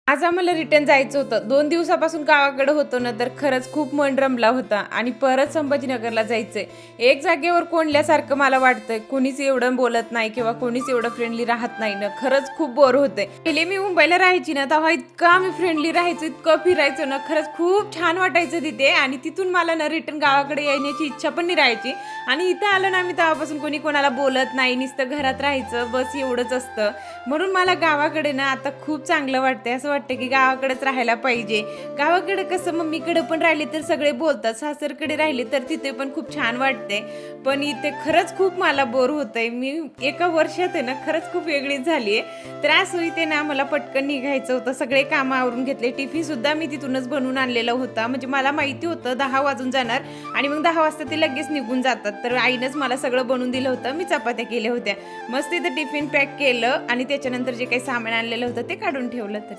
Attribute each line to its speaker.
Speaker 1: आज आम्हाला रिटर्न जायचं होतं. 2 दिवसापासून गावाकडे होतो ना, तर खरंच खूप मन रमला होता आणि परत संभाजीनगरला जायचंय. एक जागेवर कोंडल्यासारखं मला वाटतंय. कोणीच एवढं बोलत नाही किंवा कोणीच एवढं फ्रेंडली राहत नाही ना. खरंच खूप बोर होते. पहिले मी मुंबईला राहायची ना, तेव्हा इतकं आम्ही फ्रेंडली राहायचो, इतकं फिरायचो ना, खरंच खूप छान वाटायचं तिथे आणि तिथून मला ना रिटर्न गावाकडे येण्याची इच्छा पण नाही राहायची आणि इथं आलं ना मी तेव्हापासून कोणी कोणाला बोलत नाही, नुसतं घरात राहायचं, बस एवढंच असतं. म्हणून मला गावाकडे ना आता खूप चांगलं वाटतंय. असं वाटतं की गावाकडेच राहायला पाहिजे. गावाकडे कसं मम्मीकडे पण राहिले तर सगळे बोलतात, सासरकडे राहिले तर तिथे पण खूप छान वाटते. पण इथे खरंच खूप मला बोर होतंय. मी एका वर्षात आहे ना खरंच खूप वेगळीच झाली आहे. तर असं इथे ना मला पटकन निघायचं होतं. सगळे कामं आवरून घेतले. टिफिन सुद्धा मी तिथूनच बनवून आणलेला होता. म्हणजे मला माहिती होतं 10 वाजून जाणार आणि मग 10 वाजता ते लगेच निघून जातात. तर आईनंच मला सगळं बनवून दिलं होतं. मी चपात्या केल्या होत्या. मस्त इथं टिफिन पॅक केलं आणि त्याच्यानंतर जे काही सामान आणलेलं होतं ते काढून ठेवलं. तर